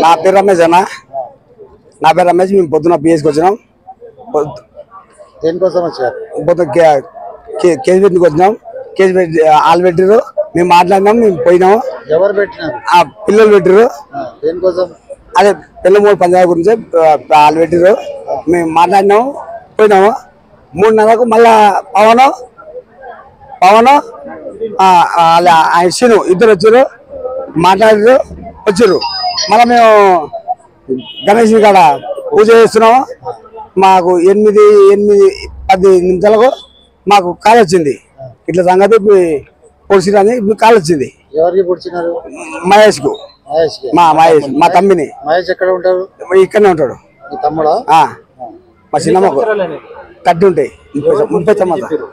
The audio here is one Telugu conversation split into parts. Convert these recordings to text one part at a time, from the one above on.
నా పేరు రమేష్ అన్న. నా పేరు రమేష్. మేము పొద్దున పిఎస్కి వచ్చినాం. దేనికోసం వచ్చారు? పొద్దున కేజీ పెట్టికి వచ్చినాం. కేజీ పెట్టి ఆలు పెట్టిరు. మేము మాట్లాడినాం. మేము పోయినాము. ఎవరు పెట్టినారు? పిల్లలు పెట్టిరు. దేనికోసం? అదే పిల్లమూడు పంచాయతీ గురించి ఆలు పెట్టిరు. మేము మాట్లాడినాము, పోయినాము. 3:30కు మళ్ళా పవన్ ఆయన సీను ఇద్దరు వచ్చారు, మాట్లాడారు, వచ్చారు. మళ్ళీ మేము గణేష్ కాడ పూజ చేస్తున్నాము. మాకు 8-10 నిమిషాలకు మాకు కాల్ వచ్చింది. ఇట్లా సంగతి పొడిచిరని కాల్ వచ్చింది. ఎవరికి పొడిచినారు? మహేష్కు. మహేష్ మా తమ్మిని. మహేష్ ఎక్కడ ఉంటాడు? ఇక్కడనే ఉంటాడు. తమ్ముడా? మా చిన్నమ్మకు కట్టి ఉంటాయి 30 సంవత్సరాలు.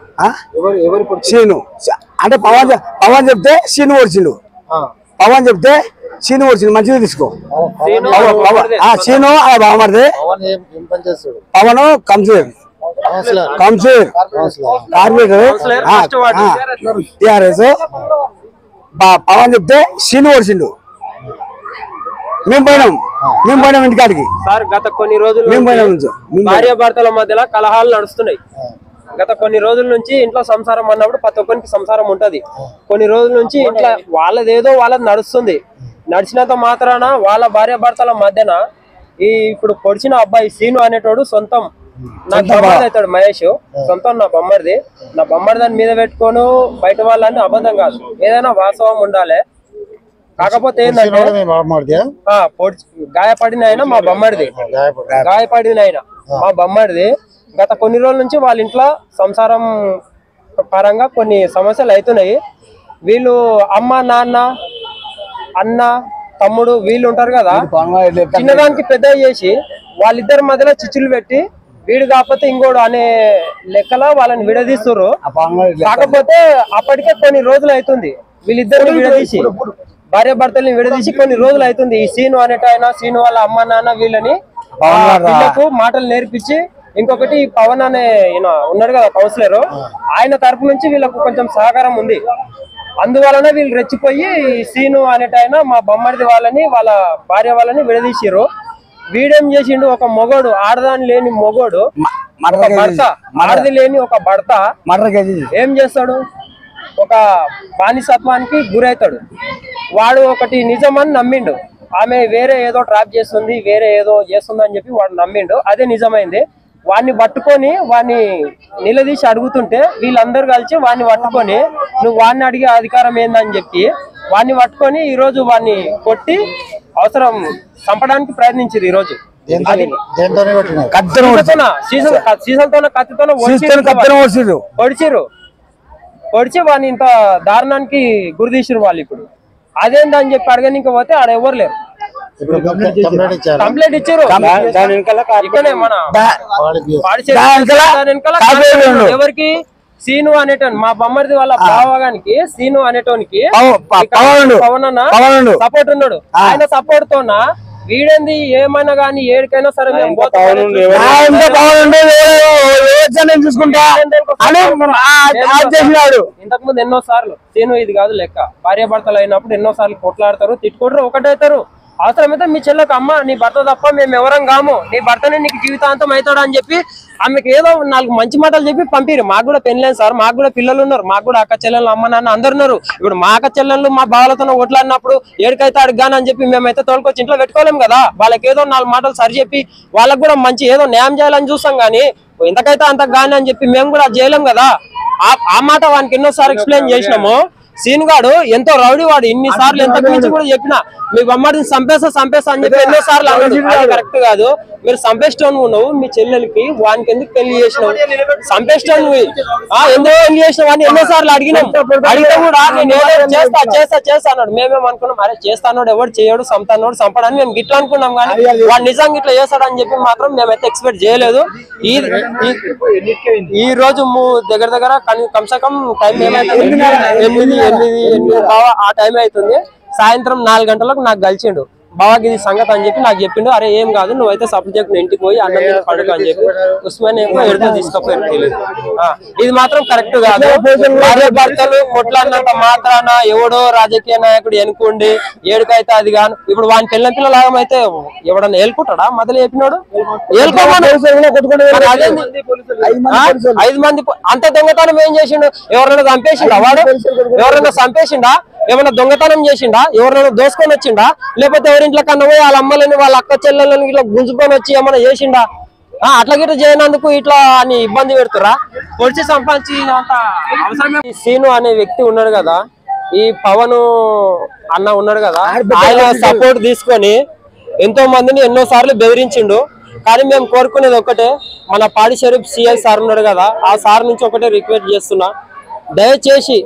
సీను అంటే పవన్ చెప్తే సీను ఓడిచిండు. పవన్ చెప్తే సీను ఓడిచిండు. మంచిగా తీసుకో. సీను బాగుమరిది. పవన్ కంసీర్ కార్పొరేటర్ టిఆర్ఎస్. పవన్ చెప్తే సీను ఓడిచిండు. మేము పోయినాం ఇంటికాడికి. సార్ గత కొన్ని రోజులు భార్య భర్తల మధ్యలో కలహాలు నడుస్తున్నాయి. గత కొన్ని రోజుల నుంచి ఇంట్లో సంసారం అన్నప్పుడు ప్రతి ఒక్కరికి సంసారం ఉంటది. కొన్ని రోజుల నుంచి ఇంట్లో వాళ్ళదేదో వాళ్ళది నడుస్తుంది. నడిచినంత మాత్రాన వాళ్ళ భార్య భర్తల మధ్యన ఇప్పుడు పొడిచిన అబ్బాయి సీను అనేటోడు సొంతం నాకు బొమ్మడిది అవుతాడు. మహేష్ సొంతం నా బొమ్మడిది. నా బొమ్మడి దాని మీద పెట్టుకోను బయట వాళ్ళని అబద్ధం కాదు, ఏదైనా వాస్తవం ఉండాలి. కాకపోతే ఏంటంటే గాయపడిన ఆయన మా బొమ్మడిది. గాయపడిన ఆయన మా బొమ్మడిది. గత కొన్ని రోజుల నుంచి వాళ్ళ ఇంట్లో సంసారం పరంగా కొన్ని సమస్యలు అవుతున్నాయి. వీళ్ళు అమ్మ నాన్న అన్న తమ్ముడు వీళ్ళు ఉంటారు కదా, చిన్నదానికి పెద్ద చేసి వాళ్ళిద్దరి మధ్యలో చిచ్చులు పెట్టి వీడు కాకపోతే ఇంకోడు అనే లెక్కలో వాళ్ళని విడదీస్తున్నారు. కాకపోతే అప్పటికే కొన్ని రోజులు అవుతుంది వీళ్ళిద్దరిని విడదీసి, భార్య భర్తల్ని విడదీసి కొన్ని రోజులు అవుతుంది. ఈ సీను అనేటాయన సీను వాళ్ళ అమ్మ నాన్న వీళ్ళని వీళ్ళకు మాటలు నేర్పించి, ఇంకొకటి పవన్ అనే ఉన్నాడు కదా కౌన్సిలర్, ఆయన తరపు నుంచి వీళ్ళకు కొంచెం సహకారం ఉంది. అందువలన వీళ్ళు రెచ్చిపోయి సీను అనేటాయన మా బొమ్మడిది వాళ్ళని వాళ్ళ భార్య వాళ్ళని విడదీసిరు. వీడేం చేసిండు, ఒక మొగోడు ఆడదాని లేని మొగోడు, ఒక భర్త ఆడది లేని ఒక భర్త ఏం చేస్తాడు, ఒక బానిసత్వానికి గురవుతాడు. వాడు ఒకటి నిజమని నమ్మిండు. ఆమె వేరే ఏదో ట్రాప్ చేస్తుంది, వేరే ఏదో చేస్తుంది అని చెప్పి వాడు నమ్మిండు. అదే నిజమైంది. వాడిని పట్టుకొని వాడిని నిలదీసి అడుగుతుంటే వీళ్ళందరూ కలిసి వాడిని పట్టుకొని నువ్వు వాడిని అడిగే అధికారం ఏందని చెప్పి వాడిని పట్టుకొని ఈ రోజు వాడిని కొట్టి అవసరం చంపడానికి ప్రయత్నించారు. ఈ రోజు పొడిచి వాడిని ఇంత దారుణానికి గురి తీసిరు వాళ్ళు. ఇప్పుడు అదేందని చెప్పి అడగనికి పోతే ఆడ ఎవరు లేరు. కంప్లైంట్ ఇచ్చారు. ఇక్కడే మన ఎవరికి, సీను అనేటోని మా బొమ్మరిది వాళ్ళ బావగానికి సీను అనేటోనికి పవన్ అన్న సపోర్ట్ ఉన్నాడు. ఆయన సపోర్ట్ తోన వీడేంది ఏమైనా గానీ ఏడికైనా సరే మేము ఇంతకు ముందు ఎన్నో సార్లు సీను ఇది కాదు లెక్క, భార్య భర్తలు అయినప్పుడు ఎన్నో సార్లు కొట్లాడతారు, తిట్టుకుంటారు, ఒకటవుతారు. అవసరమైతే మీ చెల్లెకు అమ్మ నీ భర్త తప్ప మేము ఎవరం కాము, నీ భర్తనే నీకు జీవితాంతం అవుతాడు అని చెప్పి ఆమెకి ఏదో 4 మంచి మాటలు చెప్పి పంపిరు. మాకు కూడా పెళ్ళలేదు సార్, మాకు కూడా పిల్లలు ఉన్నారు, మాకు కూడా అక్క చెల్లెళ్ళు అమ్మ నాన్న అందరు ఉన్నారు. ఇప్పుడు మా అక్క చెల్లెళ్ళు మా బావలతో ఒట్లాడినప్పుడు ఏడికైతే అడిగాను అని చెప్పి మేమైతే తోలుకొచ్చి ఇంట్లో పెట్టుకోలేము కదా. వాళ్ళకి ఏదో 4 మాటలు సరి చెప్పి వాళ్ళకి కూడా మంచి ఏదో న్యాయం చేయాలని చూస్తాం కానీ ఇంతకైతే అంతకు గాని అని చెప్పి మేము కూడా చేయలేం కదా. ఆ మాట వానికి ఎన్నోసార్లు ఎక్స్ప్లెయిన్ చేసినాము. సీన్ గాడు ఎంతో రౌడీ వాడు, ఇన్ని సార్లు ఎంత మించి కూడా చెప్పినా మీ బొమ్మడిని చంపేస్తా అని చెప్పి ఎన్నో సార్లు అన్నాడు. కరెక్ట్ కాదు. మీరు చంపేస్తాను నువ్వు మీ చెల్లెలకి వానికి ఎందుకు పెళ్లి చేసినావు, చంపేస్తాను నువ్వు ఎందుకు పెళ్లి చేసినావు అని ఎన్నో సార్లు అడిగినాం. అడిగితే కూడా నేను ఏదో చేస్తా అన్నాడు. మేమేం అనుకున్నాం, అరే చేస్తాడు ఎవడు చేయడు, చంపుతాడు చంపడని మేము గిట్లా అనుకున్నాం. కానీ వాడు నిజంగా ఇట్లా చేస్తాడని చెప్పి మాత్రం మేమైతే ఎక్స్పెక్ట్ చేయలేదు. ఈ రోజు దగ్గర కమ్సకం టైం ఏమైతుంది 8 ఆ టైం అవుతుంది. సాయంత్రం 4 గంటలకు నాకు కలిసిండు. బావాకి ఇది సంగతి అని చెప్పి నాకు చెప్పిండు. అరే ఏం కాదు నువ్వైతే సబ్జెక్ట్ ఇంటికి పోయి అన్నం తిని పండుగ అని చెప్పి ఉస్మానియా ఎడుతూ తీసుకుపోయారు. ఇది మాత్రం కరెక్ట్ కాదు. భార్య భర్తలు కొట్లాడినంత మాత్రాన ఎవడో రాజకీయ నాయకుడు ఎనుకోండి ఏడుకైతే అది కాను. ఇప్పుడు వాని పిల్ల పిల్లలాగం అయితే ఎవడన్నా ఏలుకుంటాడా? మొదలు చెప్పినాడు 5 మంది అంత దొంగతనం ఏం చేసిండు? ఎవరైనా చంపేసిండా? వాడు ఎవరైనా చంపేసిండా? ఏమైనా దొంగతనం చేసిండా? ఎవరైనా దోసుకొని వచ్చిండా? లేకపోతే ఎవరింట్లో కన్నా పోయి వాళ్ళ అమ్మలని వాళ్ళ అక్క చెల్లెలని ఇట్లా గుంజుకొని వచ్చి ఏమైనా చేసిండా? అట్లా గిట్లా చేయనందుకు ఇట్లా అని ఇబ్బంది పెడుతురా? పొడిచి సంపాదించినంత అవసరమే. సీను అనే వ్యక్తి ఉన్నాడు కదా, ఈ పవన్ అన్న ఉన్నాడు కదా, ఆయన సపోర్ట్ తీసుకొని ఎంతో మందిని ఎన్నో సార్లు బెదిరించిండు. కానీ మేము కోరుకునేది ఒకటే, మన పాడి షరీఫ్ సిఐ సార్ ఉన్నాడు కదా, ఆ సార్ నుంచి ఒకటే రిక్వెస్ట్ చేస్తున్నా, దయచేసి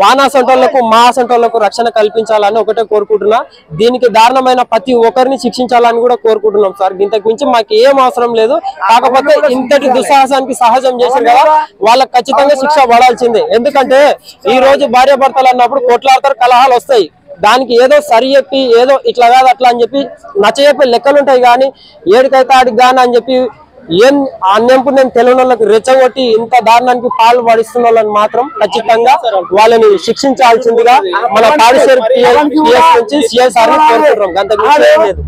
వానాసంటోళ్లకు మా అసంటోళ్లకు రక్షణ కల్పించాలని ఒకటే కోరుకుంటున్నా. దీనికి దారుణమైన ప్రతి ఒక్కరిని శిక్షించాలని కూడా కోరుకుంటున్నాం సార్. ఇంతకు మించి మాకు ఏం అవసరం లేదు. కాకపోతే ఇంతటి దుస్సాహసానికి సహజం చేశారు కదా, వాళ్ళకి ఖచ్చితంగా శిక్ష పడాల్సిందే. ఎందుకంటే ఈ రోజు భార్య భర్తలు అన్నప్పుడు కొట్లాడతారు, కలహాలు వస్తాయి. దానికి ఏదో సరి చెప్పి ఏదో ఇట్లా కాదు అట్లా అని చెప్పి నచ్చజెప్పే లెక్కలు ఉంటాయి. కానీ ఏడికైతే ఆడికి గాని అని చెప్పి ఏం అన్యంపుడు నేను తెలియని వాళ్ళకి రెచ్చగొట్టి ఇంత దారుణానికి పాలు పడిస్తున్న వాళ్ళని మాత్రం ఖచ్చితంగా వాళ్ళని శిక్షించాల్సిందిగా మన పాడిషేర్ నుంచి సిఐ సార్ కోరుకుంటున్నాం. అంతకు మించి ఏం లేదు.